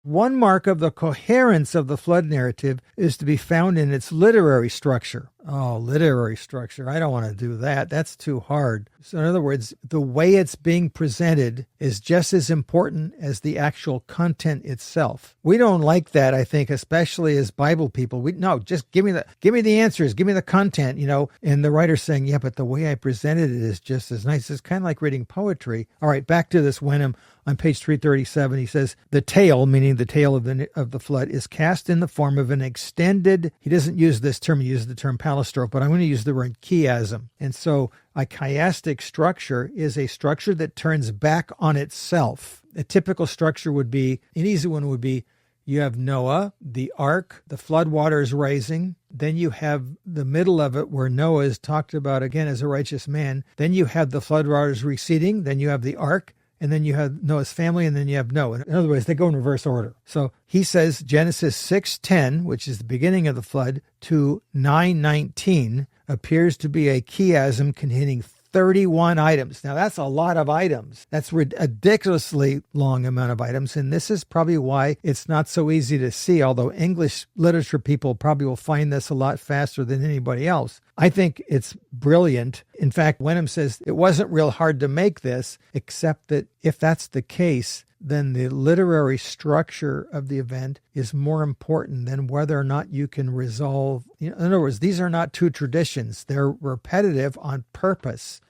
One mark of the coherence of the flood narrative is to be found in its literary structure. Oh, literary structure. I don't want to do that. That's too hard. So in other words, the way it's being presented is just as important as the actual content itself. We don't like that, I think, especially as Bible people. No, just give me the answers, give me the content, And the writer's saying, yeah, but the way I presented it is just as nice. It's kind of like reading poetry. All right, back to this Wenham. On page 337, he says, the tale, meaning the tale of the flood, is cast in the form of an extended, he doesn't use this term, he uses the term palistrophe, but I'm going to use the word chiasm. And so a chiastic structure is a structure that turns back on itself. A typical structure would be, an easy one would be, you have Noah, the ark, the flood waters rising. Then you have the middle of it where Noah is talked about again as a righteous man. Then you have the flood waters receding. Then you have the ark. And then you have Noah's family, and then you have Noah. In other words, they go in reverse order. So he says Genesis 6:10, which is the beginning of the flood, to 9:19 appears to be a chiasm containing 31 items. Now, that's a lot of items. That's a ridiculously long amount of items, and this is probably why it's not so easy to see, although English literature people probably will find this a lot faster than anybody else. I think it's brilliant. In fact, Wenham says it wasn't real hard to make this, except that if that's the case, then the literary structure of the event is more important than whether or not you can resolve. In other words, these are not two traditions. They're repetitive on purpose.